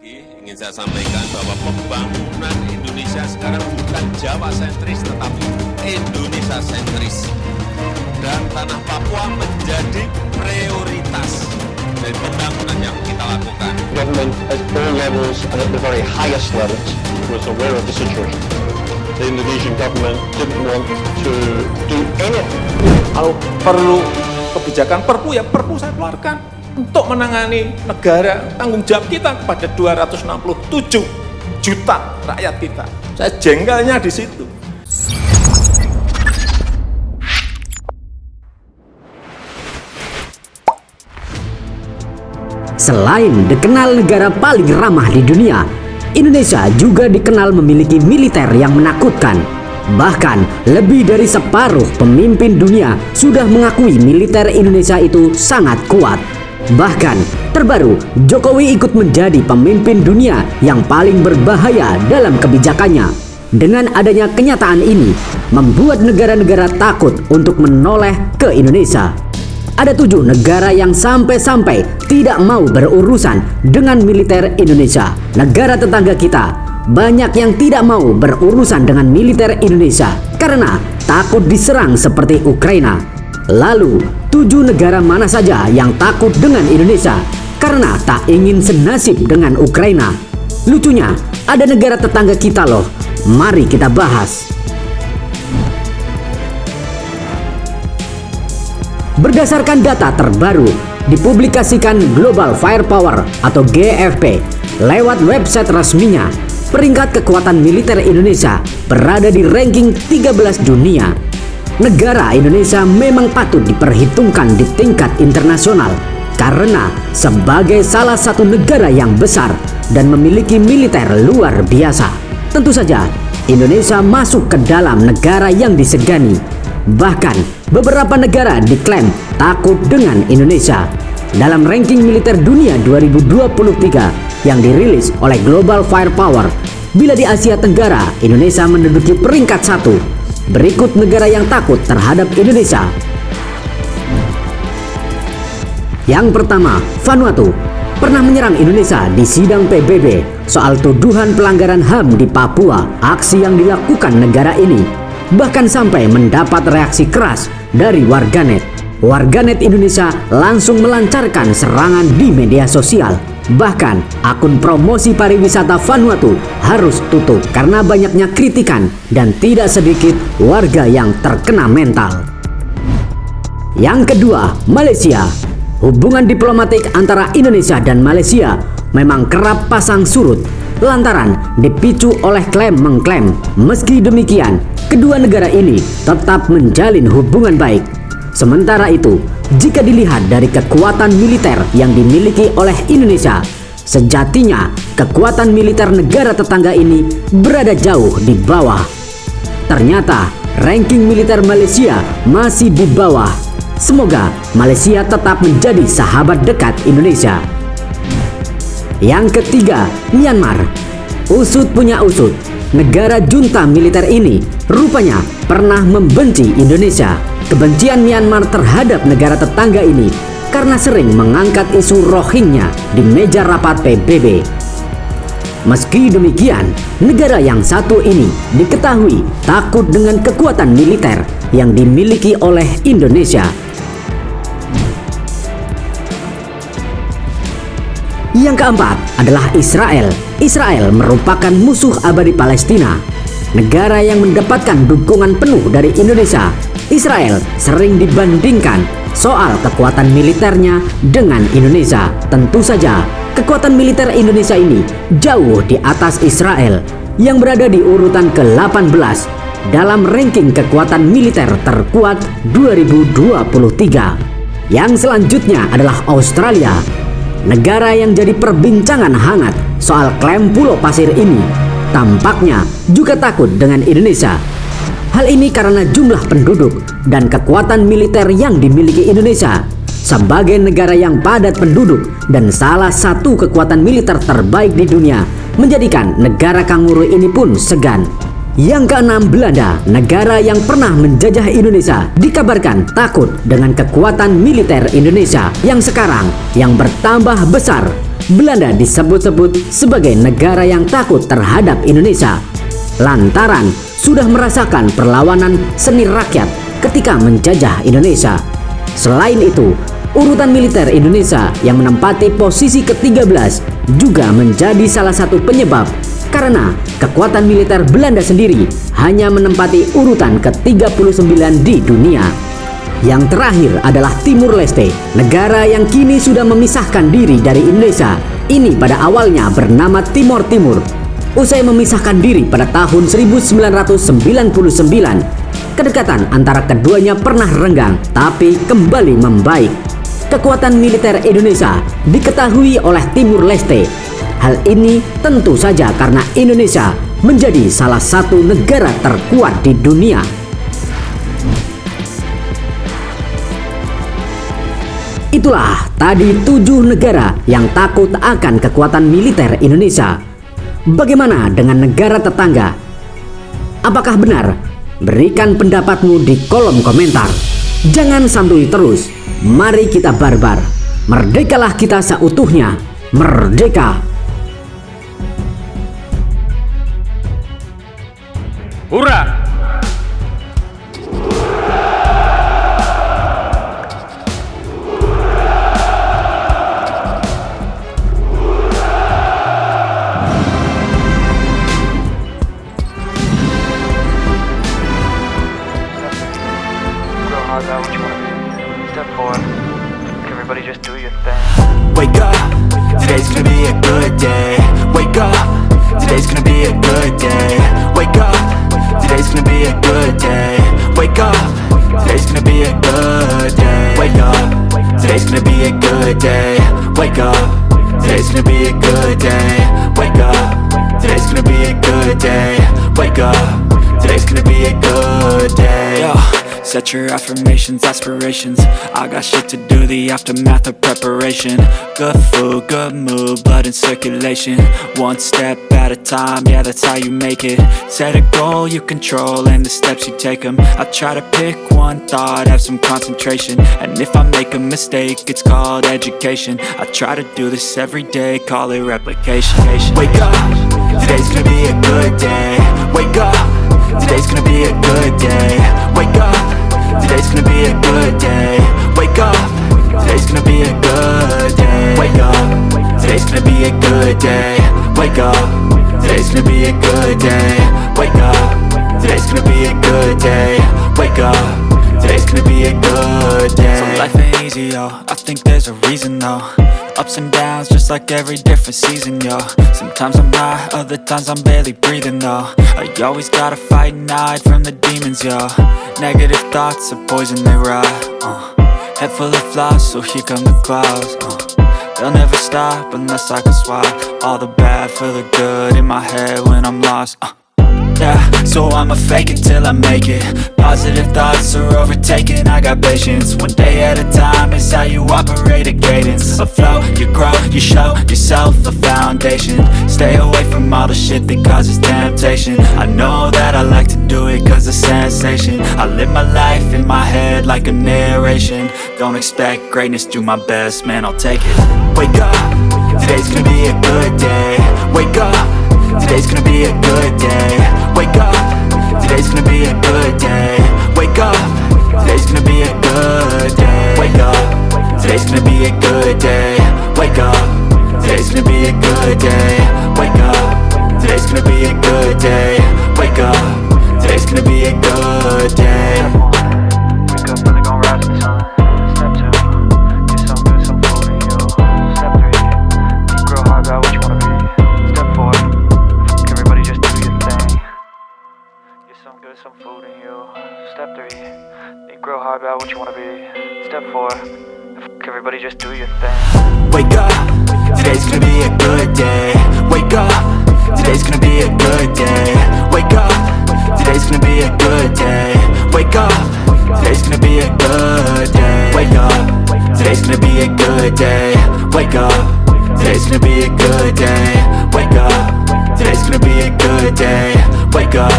Ingin saya sampaikan bahwa pembangunan Indonesia sekarang bukan Jawa sentris tetapi Indonesia sentris. Dan tanah Papua menjadi prioritas dari pembangunan yang kita lakukan. Government at all levels and at the very highest levels was aware of the situation. The Indonesian government didn't want to do anything. Kalau perlu kebijakan perpu, ya perpu saya keluarkan untuk menangani negara. Tanggung jawab kita kepada 267 juta rakyat kita. Saya jengkelnya di situ. Selain dikenal negara paling ramah di dunia, Indonesia juga dikenal memiliki militer yang menakutkan. Bahkan lebih dari separuh pemimpin dunia sudah mengakui militer Indonesia itu sangat kuat. Bahkan terbaru, Jokowi ikut menjadi pemimpin dunia yang paling berbahaya dalam kebijakannya. Dengan adanya kenyataan ini, membuat negara-negara takut untuk menoleh ke Indonesia. Ada 7 negara yang sampai-sampai tidak mau berurusan dengan militer Indonesia. Negara tetangga kita banyak yang tidak mau berurusan dengan militer Indonesia karena takut diserang seperti Ukraina. Lalu 7 negara mana saja yang takut dengan Indonesia karena tak ingin senasib dengan Ukraina? Lucunya, ada negara tetangga kita loh. Mari kita bahas. Berdasarkan data terbaru dipublikasikan Global Firepower atau GFP lewat website resminya, peringkat kekuatan militer Indonesia berada di ranking 13 dunia. Negara Indonesia memang patut diperhitungkan di tingkat internasional karena sebagai salah satu negara yang besar dan memiliki militer luar biasa. Tentu saja Indonesia masuk ke dalam negara yang disegani. Bahkan beberapa negara diklaim takut dengan Indonesia. Dalam ranking militer dunia 2023 yang dirilis oleh Global Firepower, bila di Asia Tenggara Indonesia menduduki peringkat 1. Berikut negara yang takut terhadap Indonesia. Yang pertama, Vanuatu pernah menyerang Indonesia di sidang PBB soal tuduhan pelanggaran HAM di Papua. Aksi yang dilakukan negara ini bahkan sampai mendapat reaksi keras dari warganet. Warganet Indonesia langsung melancarkan serangan di media sosial. Bahkan akun promosi pariwisata Vanuatu harus tutup karena banyaknya kritikan dan tidak sedikit warga yang terkena mental. Yang kedua, Malaysia. Hubungan diplomatik antara Indonesia dan Malaysia memang kerap pasang surut lantaran dipicu oleh klaim-mengklaim. Meski demikian, kedua negara ini tetap menjalin hubungan baik. Sementara itu, jika dilihat dari kekuatan militer yang dimiliki oleh Indonesia, sejatinya kekuatan militer negara tetangga ini berada jauh di bawah. Ternyata ranking militer Malaysia masih di bawah. Semoga Malaysia tetap menjadi sahabat dekat Indonesia. Yang ketiga, Myanmar. Usut punya usut, negara junta militer ini rupanya pernah membenci Indonesia. Kebencian Myanmar terhadap negara tetangga ini karena sering mengangkat isu Rohingya di meja rapat PBB. Meski demikian, negara yang satu ini diketahui takut dengan kekuatan militer yang dimiliki oleh Indonesia. Yang keempat adalah Israel. Israel merupakan musuh abadi Palestina, negara yang mendapatkan dukungan penuh dari Indonesia. Israel sering dibandingkan soal kekuatan militernya dengan Indonesia. Tentu saja, kekuatan militer Indonesia ini jauh di atas Israel yang berada di urutan ke-18 dalam ranking kekuatan militer terkuat 2023. Yang selanjutnya adalah Australia. Negara yang jadi perbincangan hangat soal klaim Pulau Pasir ini tampaknya juga takut dengan Indonesia. Hal ini karena jumlah penduduk dan kekuatan militer yang dimiliki Indonesia. Sebagai negara yang padat penduduk dan salah satu kekuatan militer terbaik di dunia, menjadikan negara kanguru ini pun segan. Yang keenam, Belanda, negara yang pernah menjajah Indonesia, dikabarkan takut dengan kekuatan militer Indonesia yang sekarang yang bertambah besar. Belanda disebut-sebut sebagai negara yang takut terhadap Indonesia lantaran sudah merasakan perlawanan seni rakyat ketika menjajah Indonesia. Selain itu, urutan militer Indonesia yang menempati posisi ke-13 juga menjadi salah satu penyebab karena kekuatan militer Belanda sendiri hanya menempati urutan ke-39 di dunia. Yang terakhir adalah Timur Leste, negara yang kini sudah memisahkan diri dari Indonesia. Ini pada awalnya bernama Timor Timur. Usai memisahkan diri pada tahun 1999, kedekatan antara keduanya pernah renggang tapi kembali membaik. Kekuatan militer Indonesia diketahui oleh Timur Leste. Hal ini tentu saja karena Indonesia menjadi salah satu negara terkuat di dunia. Itulah tadi 7 negara yang takut akan kekuatan militer Indonesia. Bagaimana dengan negara tetangga? Apakah benar? Berikan pendapatmu di kolom komentar. Jangan santuy terus. Mari kita barbar. Merdekalah kita seutuhnya. Merdeka. Hurra! What you wanna be. Step forward. Everybody just do your thing. Wake up, today's gonna be a good day. Wake up, today's gonna be a good day. Wake up, today's gonna be a good day. Wake up, today's gonna be a good day. Wake up, today's gonna be a good day. Wake up, today's gonna be a good day. Wake up, today's gonna be a good day. Wake up, today's gonna be a good day. Yo. Set your affirmations, aspirations. I got shit to do, the aftermath of preparation. Good food, good mood, blood in circulation. One step at a time, yeah, that's how you make it. Set a goal you control and the steps you take them. I try to pick one thought, have some concentration. And if I make a mistake, it's called education. I try to do this every day, call it replication. Wake up, today's gonna be a good day. Wake up, today's gonna be a good day. Wake up, today's gonna be a good day. Wake up, today's gonna be a good day. Wake up, today's gonna be a good day. Wake up, today's gonna be a good day. Wake up, today's gonna be a good day. Wake up, today's gonna be a good day. So life ain't easy, yo, I think there's a reason though. Ups and downs, just like every different season, yo. Sometimes I'm high, other times I'm barely breathing, though. I always gotta fight and hide from the demons, yo. Negative thoughts are poison, they rot. Head full of flies, so here come the clouds. They'll never stop unless I can swap all the bad for the good in my head when I'm lost. Yeah, so I'ma fake it till I make it. Positive thoughts are overtaken, I got patience. One day at a time is how you operate a cadence. A flow, you grow, you show yourself a foundation. Stay away from all the shit that causes temptation. I know that I like to do it cause it's sensation. I live my life in my head like a narration. Don't expect greatness, do my best, man, I'll take it. Wake up, today's gonna be a good day. Wake up, today's gonna be a good day. Wake up, today's gonna be a good day. Wake up, today's gonna be a good day. Wake up, today's gonna be a good day. Wake up, today's gonna be a good day. Wake up, today's gonna be a good day. Wake up, today's gonna be a good day. Wake up, really gon' rise to the sun. Step 2, get some good, some food in you. Step 3, think real hard about what you wanna be. Step 4, everybody just do your thing. Get some good, some food in you. Step 3, think real hard about what you wanna be. Step 4, everybody just do your thing. Wake up, today's gonna be a good day. Wake up, today's gonna be a good day. Wake up, today's gonna be a good day. Wake up, today's gonna be a good day. Wake up, today's gonna be a good day. Wake up, today's gonna be a good day. Wake up, today's gonna be a good day. Wake up,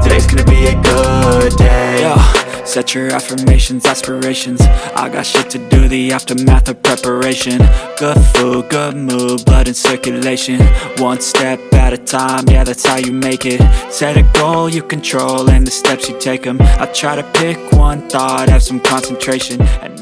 today's gonna be a good day. Yo. Set your affirmations, aspirations. I got shit to do, the aftermath of preparation. Good food, good mood, blood in circulation. One step at a time, yeah, that's how you make it. Set a goal you control and the steps you take them. I try to pick one thought, have some concentration, and